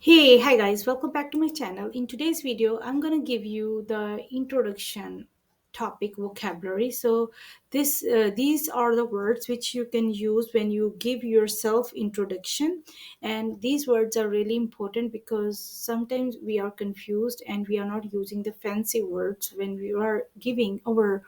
Hey, hi guys, welcome back to my channel. In today's video, I'm going to give you the introduction topic vocabulary. So these are the words which you can use when you give yourself introduction, and these words are really important because sometimes we are confused and we are not using the fancy words when we are giving our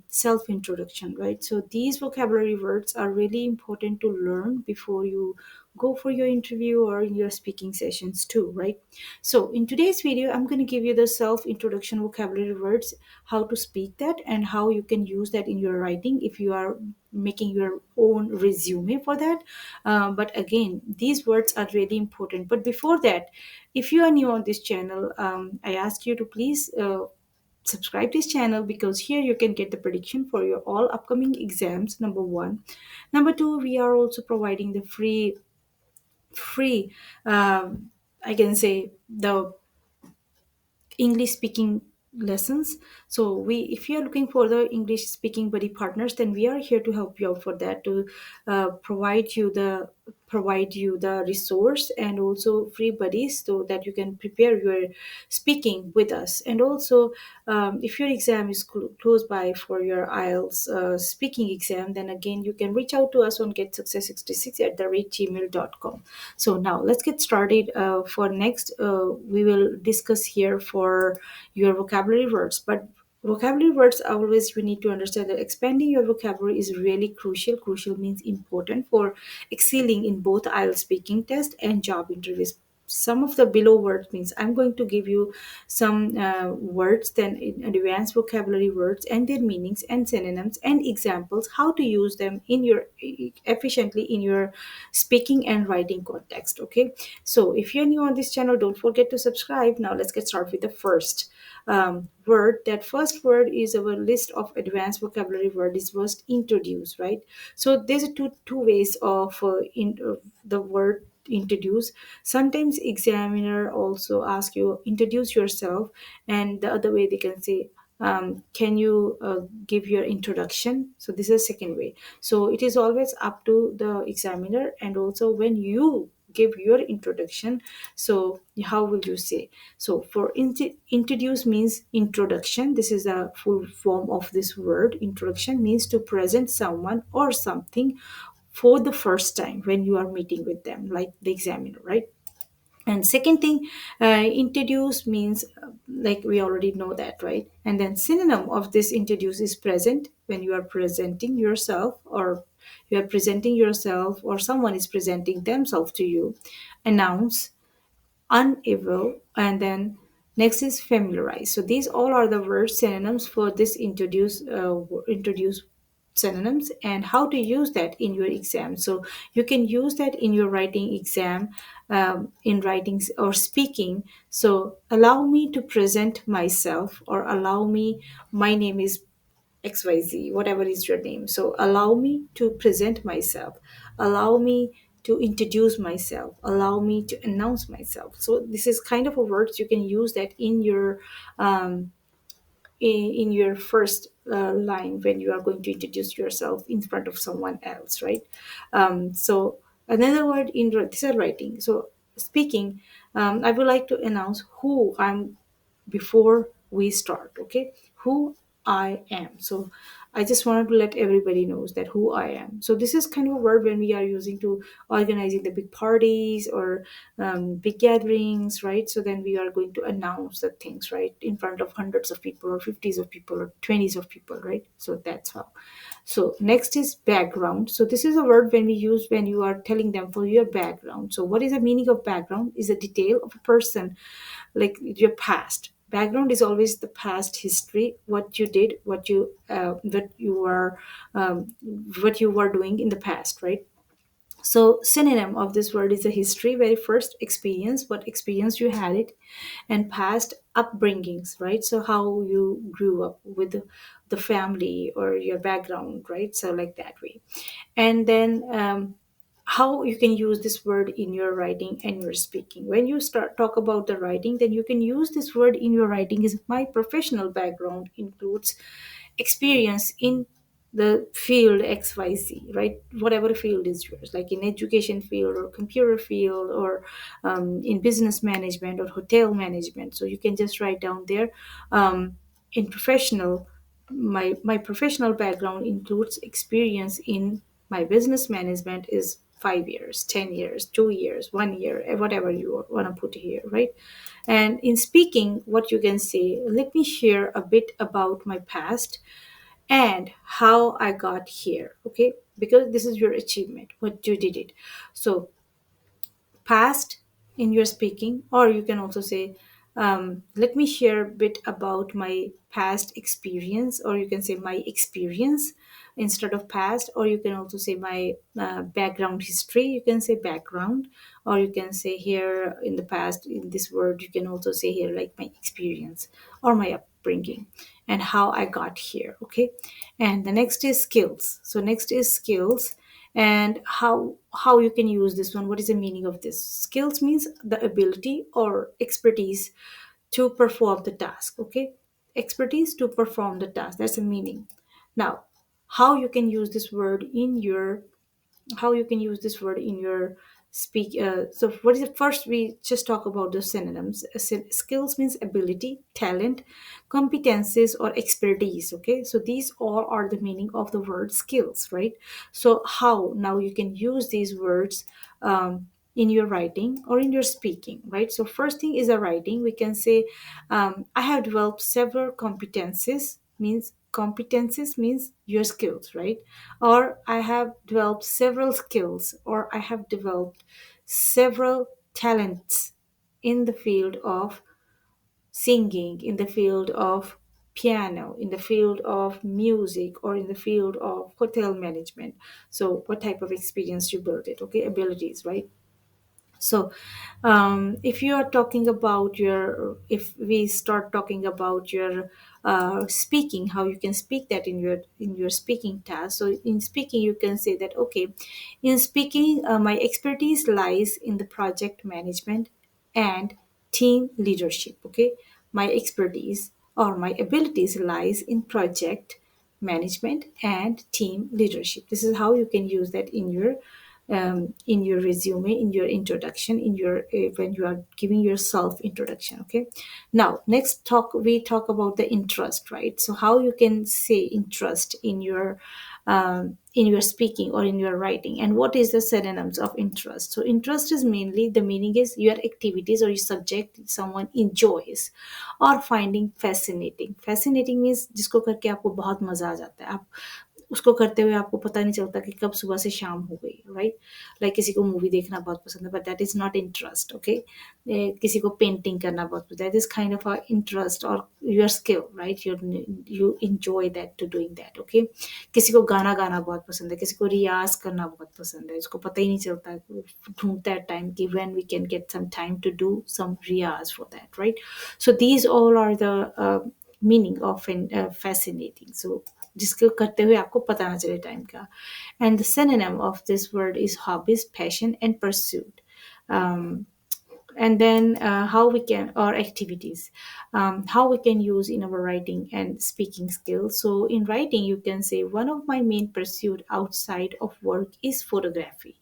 self introduction, right? So these vocabulary words are really important to learn before you go for your interview or in your speaking sessions too, right? So in today's video, I'm going to give you the self introduction vocabulary words, how to speak that and how you can use that in your writing if you are making your own resume for that. But again, these words are really important. But before that, if you are new on this channel, I ask you to please subscribe this channel, because here you can get the prediction for your all upcoming exams, number one. Number two, we are also providing the free I can say the English speaking lessons. So we, if you are looking for the English speaking buddy partners, then we are here to help you out for that, to provide you the resource and also free buddies so that you can prepare your speaking with us. And also, if your exam is close by for your IELTS speaking exam, then again you can reach out to us on getsuccess66 at the rate gmail.com. So now let's get started. For next, we will discuss here for your vocabulary words. But vocabulary words, always you need to understand that expanding your vocabulary is really crucial. Crucial means important for excelling in both IELTS speaking test and job interviews. Some of the below words means I'm going to give you some words, then in advanced vocabulary words and their meanings and synonyms and examples, how to use them in your efficiently in your speaking and writing context. Okay, so if you're new on this channel, don't forget to subscribe. Now let's get started with the first word. That first word is our list of advanced vocabulary word is first introduce, right? So there's a two ways of the word introduce. Sometimes examiner also ask you introduce yourself, and the other way they can say, can you give your introduction? So this is the second way. So it is always up to the examiner, and also when you give your introduction, so how will you say? So for introduce means introduction. This is a full form of this word. Introduction means to present someone or something for the first time when you are meeting with them, like the examiner, right? And second thing, introduce means like we already know that, right? And then synonym of this introduce is present, when you are presenting yourself, or you are presenting yourself, or someone is presenting themselves to you. Announce, unable, and then next is familiarize. So these all are the word synonyms for this introduce synonyms, and how to use that in your exam. So you can use that in your writing exam, in writing or speaking. So allow me to present myself, or allow me, my name is XYZ, whatever is your name. So allow me to present myself, allow me to introduce myself, allow me to announce myself. So this is kind of a words you can use that um, in your first line when you are going to introduce yourself in front of someone else, right? So another word in this is writing. So speaking, I would like to announce who I'm before we start. Okay, who I am. So I just wanted to let everybody knows that who I am. So this is kind of a word when we are using to organizing the big parties or big gatherings, right? So then we are going to announce the things, right, in front of hundreds of people or fifties of people or twenties of people, right? So that's how. So next is background. So this is a word when we use when you are telling them for your background. So what is the meaning of background? Is a detail of a person, like your past. Background is always the past history, what you did, um, what you were doing in the past, right? So synonym of this word is a history, very first experience, what experience you had it, and past upbringings, right? So how you grew up with the family or your background, right? So like that way. And then how you can use this word in your writing and your speaking. When you start talk about the writing, then you can use this word in your writing. Is my professional background includes experience in the field XYZ, right? Whatever field is yours, like in education field or computer field or in business management or hotel management. So you can just write down there, in professional, my professional background includes experience in my business management is 5 years, 10 years, 2 years, 1 year, whatever you want to put here, right? And in speaking, what you can say, let me share a bit about my past and how I got here, okay? Because this is your achievement, what you did it. So past in your speaking, or you can also say, let me share a bit about my past experience, or you can say my experience instead of past, or you can also say my background history, you can say background, or you can say here in the past, in this word you can also say here like my experience or my upbringing and how I got here, okay? And the next is skills. So next is skills, and how you can use this one. What is the meaning of this? Skills means the ability or expertise to perform the task, okay? Expertise to perform the task, that's the meaning. Now, how you can use this word in your, how you can use this word in your speak. So what is it? First we just talk about the synonyms. Skills means ability, talent, competences, or expertise, okay? So these all are the meaning of the word skills, right? So how now you can use these words in your writing or in your speaking, right? So first thing is a writing. We can say, I have developed several competences, means competences means your skills, right? Or I have developed several skills, or I have developed several talents in the field of singing, in the field of piano, in the field of music, or in the field of hotel management. So what type of experience you build it, okay? Abilities, right? So, if you are talking about your, if we start talking about your speaking, how you can speak that in your speaking task. So, in speaking, you can say that okay, in speaking, my expertise lies in the project management and team leadership. Okay, my expertise or my abilities lies in project management and team leadership. This is how you can use that in your resume, in your introduction, in your when you are giving your self introduction, okay? Now next talk, we talk about the interest, right? So how you can say interest in your speaking or in your writing, and what is the synonyms of interest? So interest is mainly, the meaning is your activities or your subject someone enjoys or finding fascinating. Fascinating means जिसको करके आपको बहुत मजा आ जाता है, आप उसको करते हुए आपको पता नहीं चलता कि कब सुबह से शाम हो गई, राइट? लाइक किसी को मूवी देखना बहुत पसंद है, but that is not interest, okay? किसी को पेंटिंग करना बहुत पसंद है, that is kind of a interest और your skill, right? You enjoy that to doing that, okay? किसी को गाना गाना बहुत पसंद है, किसी को रियाज करना बहुत पसंद है, उसको पता ही नहीं चलता, ढूंढता है टाइम कि when we can get some time to do some riyaz for that, right? So these all are the meaning of fascinating. So जिसको करते हुए आपको पता ना चले टाइम का. And the synonym of this word is hobbies, passion, and pursuit. And then how we can, or activities, how we can use in our writing and speaking skills. So in writing you can say, one of my main pursuit outside of work is photography.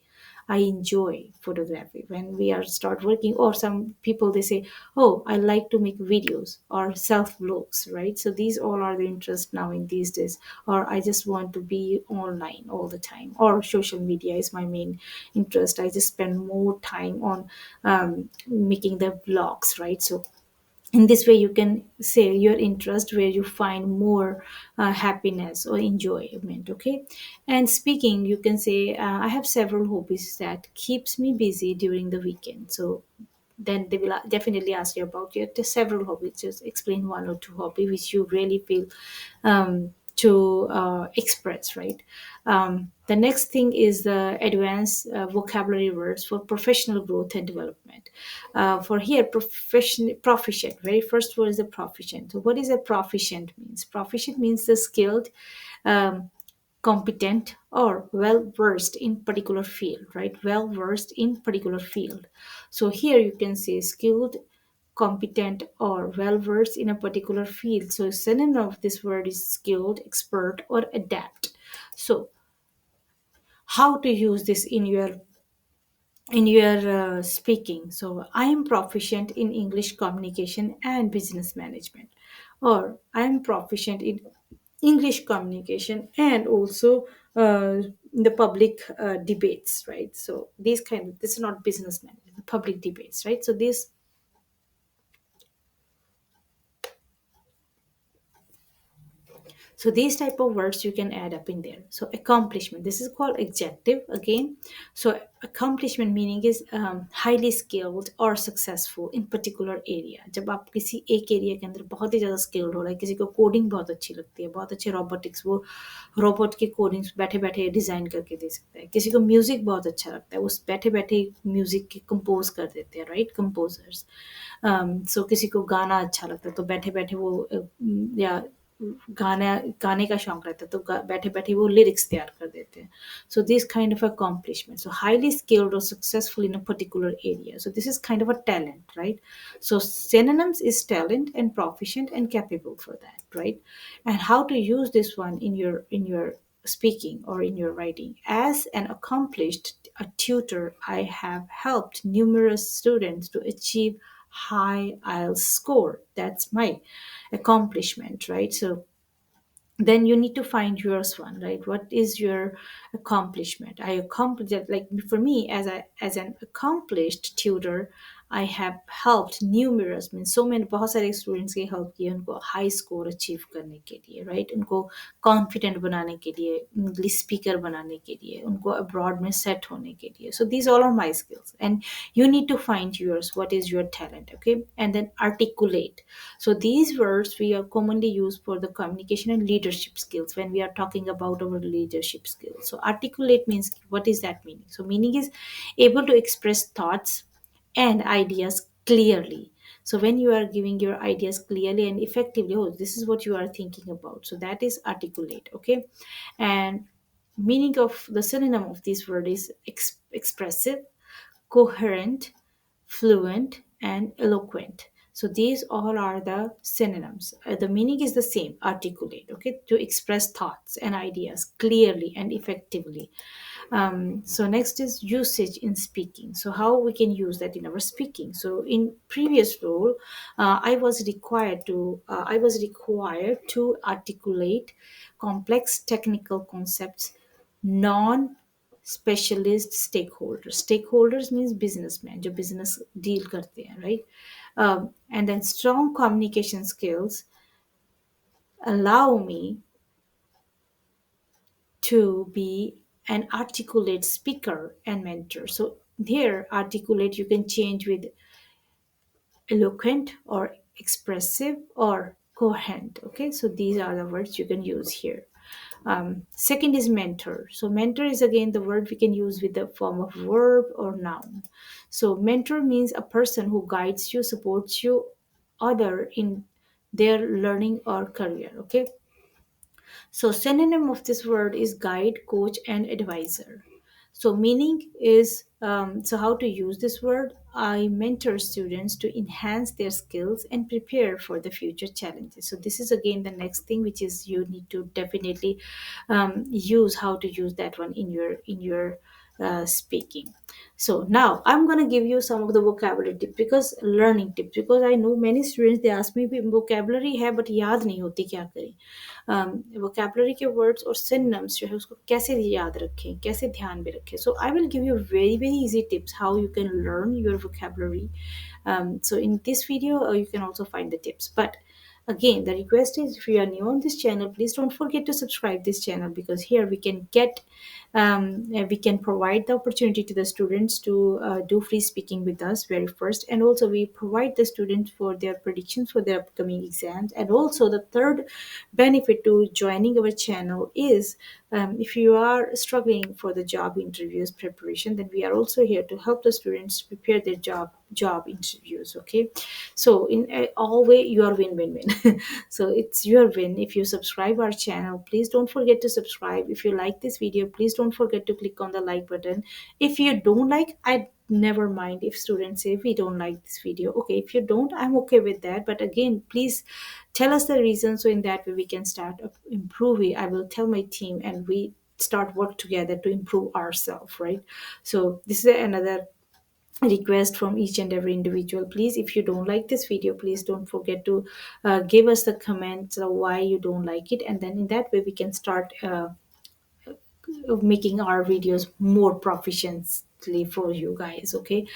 I enjoy photography. When we are start working, or some people they say, oh, I like to make videos or self vlogs, right? So these all are the interest now in these days. Or I just want to be online all the time, or social media is my main interest. I just spend more time on making the vlogs, right? So in this way you can say your interest where you find more happiness or enjoyment, okay? And speaking, you can say, I have several hobbies that keeps me busy during the weekend. So then they will definitely ask you about your several hobbies. Just explain one or two hobby which you really feel to express, right? The next thing is the advanced vocabulary words for professional growth and development. For here, proficient. Very first word is the proficient. So what is a proficient means? Proficient means the skilled, um, competent, or well versed in particular field, right? Well versed in particular field. So here you can say skilled, competent, or well versed in a particular field. So synonym of this word is skilled, expert, or adept. So how to use this in your speaking. So I am proficient in English communication and business management, or I am proficient in English communication and also the public debates, right? So this is not business management, public debates, right? So this. So these type of words you can add up in there. So accomplishment, this is called adjective again. So accomplishment meaning is highly skilled or successful in particular area. जब आप किसी एक area के अंदर बहुत ही ज़्यादा skilled हो रहा है, किसी को कोडिंग बहुत अच्छी लगती है, बहुत अच्छे रोबोटिक्स, वो रोबोट के कोडिंग्स बैठे बैठे डिज़ाइन करके दे सकता है, किसी को म्यूज़िक बहुत अच्छा लगता है, वो बैठे बैठे म्यूज़िक के कंपोज कर देते हैं, राइट, कंपोजर्स। सो किसी को गाना अच्छा लगता है तो बैठे बैठे वो या गाना गाने का शौक रहता है तो बैठे बैठे वो लिरिक्स तैयार कर देते हैं. So this kind of accomplishment, so highly skilled or successful in a particular area, so this is kind of a talent, right? So synonyms is talent and proficient and capable for that, right? And how to use this one in your speaking or in your writing. As an accomplished a tutor, I have helped numerous students to achieve high IELTS score. That's my accomplishment, right? So then you need to find yours one, right? What is your accomplishment? I accomplished that. Like for me, as an accomplished tutor, I have helped numerous, means so many, बहुत सारे students के help किए उनको high score achieve करने के लिए, right? उनको confident बनाने के लिए, English speaker बनाने के लिए, उनको abroad में set होने के लिए. So these all are my skills, and you need to find yours. What is your talent? Okay, and then articulate. So these words we are commonly used for the communication and leadership skills when we are talking about our leadership skills. So articulate means, what is that meaning? So meaning is able to express thoughts and ideas clearly. So when you are giving your ideas clearly and effectively, oh, this is what you are thinking about. So that is articulate, okay? And meaning of the synonym of this word is expressive, coherent, fluent, and eloquent. So these all are the synonyms. The meaning is the same, articulate, okay, to express thoughts and ideas clearly and effectively. So next is usage in speaking. So how we can use that in our speaking. So in previous role, I was required to articulate complex technical concepts non specialist stakeholders means businessmen जो business deal करते हैं, right? And then strong communication skills allow me to be an articulate speaker and mentor. So here articulate you can change with eloquent or expressive or coherent. Okay, so these are the words you can use here. Second is mentor. So mentor is again the word we can use with the form of verb or noun. So mentor means a person who guides you, supports you, other in their learning or career. Okay, so synonym of this word is guide, coach, and advisor. So meaning is, so how to use this word? I mentor students to enhance their skills and prepare for the future challenges. So this is again the next thing, which is you need to definitely use how to use that one in your speaking. So now I'm going to give you some of the vocabulary tips, because learning tips, because I know many students they ask me vocabulary है but याद नहीं होती, क्या करें? Vocabulary के words और synonyms जो है उसको कैसे याद रखें, कैसे ध्यान में रखें. So I will give you very very easy tips how you can learn your vocabulary. So in this video you can also find the tips, but again the request is, if you are new on this channel, please don't forget to subscribe this channel, because here we can provide the opportunity to the students to do free speaking with us very first, and also we provide the students for their predictions for their upcoming exams. And also the third benefit to joining our channel is, if you are struggling for the job interviews preparation, then we are also here to help the students prepare their job interviews. Okay, so in all way you are win-win-win. So it's your win if you subscribe our channel. Please don't forget to subscribe. If you like this video, please don't forget to click on the like button. If you don't like, I never mind if students say we don't like this video. Okay, if you don't, I'm okay with that, but again please tell us the reason, so in that way we can start improving. I will tell my team, and we start work together to improve ourselves, right? So this is another request from each and every individual. Please, if you don't like this video, please don't forget to give us the comments of why you don't like it, and then in that way we can start of making our videos more proficiently for you guys. Okay,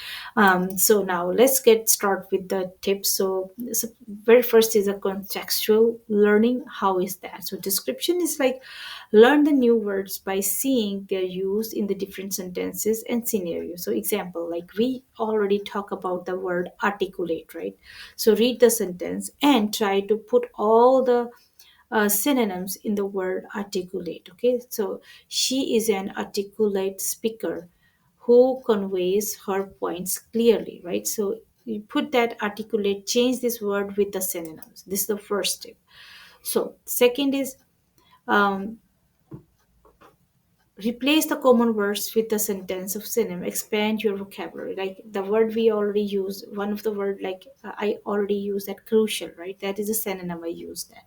so now let's get started with the tips. So very first is a contextual learning. How is that? So description is like learn the new words by seeing their use in the different sentences and scenarios. So example, like we already talk about the word articulate, right? So read the sentence and try to put all the synonyms in the word articulate. Okay, so she is an articulate speaker who conveys her points clearly, right? So you put that articulate, change this word with the synonyms. This is the first step. So second is um, replace the common words with the sentence of synonym. Expand your vocabulary. Like the word we already use, one of the word like I already use that crucial, right? That is a synonym. I use that.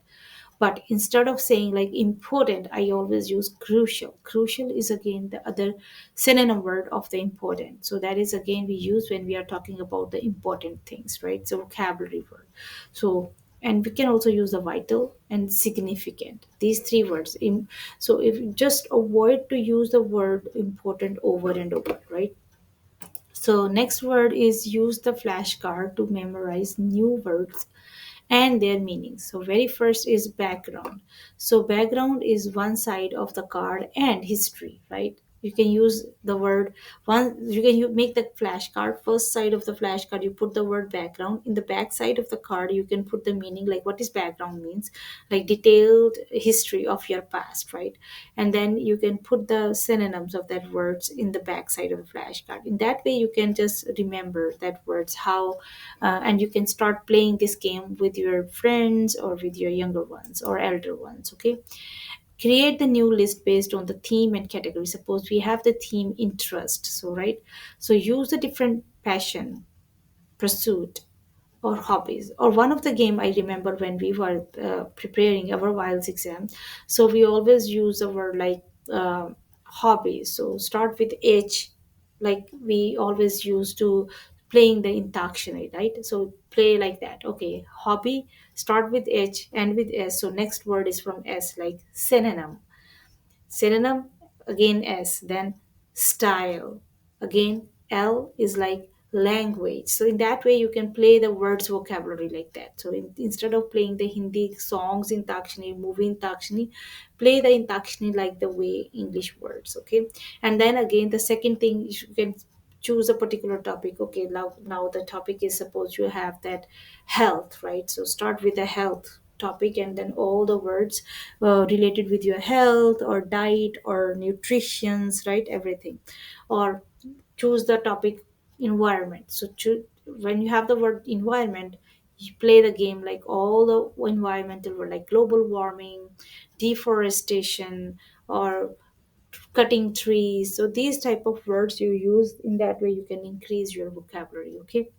But instead of saying like important, I always use crucial. Crucial is again the other synonym word of the important. So that is again we use when we are talking about the important things, right? So vocabulary word. So and we can also use the vital and significant. These three words. So if you just avoid to use the word important over and over, right? So next word is use the flashcard to memorize new words and their meanings. So very first is background. So background is one side of the card and history, right? You can use the word one. You can make the flashcard. First side of the flashcard, you put the word background. In the back side of the card, you can put the meaning, like what is background means, like detailed history of your past, right? And then you can put the synonyms of that words in the back side of the flashcard. In that way, you can just remember that words how, and you can start playing this game with your friends or with your younger ones or elder ones. Okay, create the new list based on the theme and category. Suppose we have the theme interest, so right, so use the different passion, pursuit, or hobbies. Or one of the game I remember when we were preparing our wiles exam, so we always use the word like hobbies. So start with h, like we always used to playing the intaction, right? So play like that. Okay, hobby, start with h and with s. So next word is from s, like synonym. Synonym, again S, then style, again L is like language. So in that way you can play the words vocabulary like that. So instead of playing the Hindi songs in Takshani, movie in Takshani, play the in Takshani like the way English words. Okay, and then again the second thing, you can choose a particular topic. Okay, now the topic is, suppose you have that health, right? So start with the health topic and then all the words related with your health or diet or nutritions, right? Everything. Or choose the topic environment. So when you have the word environment, you play the game like all the environmental word like global warming, deforestation, or cutting trees. So these type of words you use. In that way you can increase your vocabulary. Okay,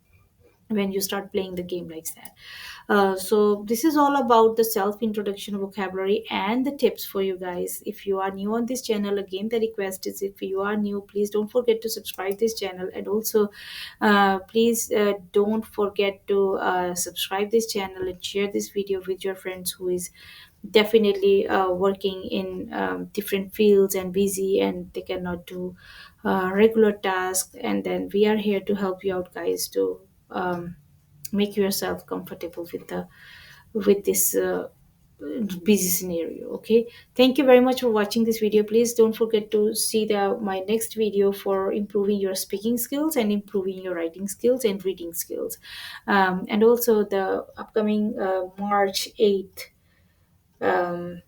when you start playing the game like that. So this is all about the self introduction vocabulary and the tips for you guys. If you are new on this channel, again the request is, if you are new, please don't forget to subscribe this channel, and also please don't forget to subscribe this channel and share this video with your friends who is definitely working in different fields and busy and they cannot do regular tasks. And then we are here to help you out guys to make yourself comfortable with the with this busy scenario. Okay, thank you very much for watching this video. Please don't forget to see the my next video for improving your speaking skills and improving your writing skills and reading skills, and also the upcoming March 8th, um,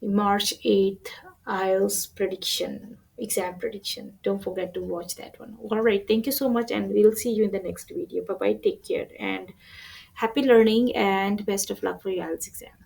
March 8th IELTS prediction, exam prediction. Don't forget to watch that one. All right, thank you so much, and we'll see you in the next video. Bye bye, take care, and happy learning, and best of luck for your IELTS exam.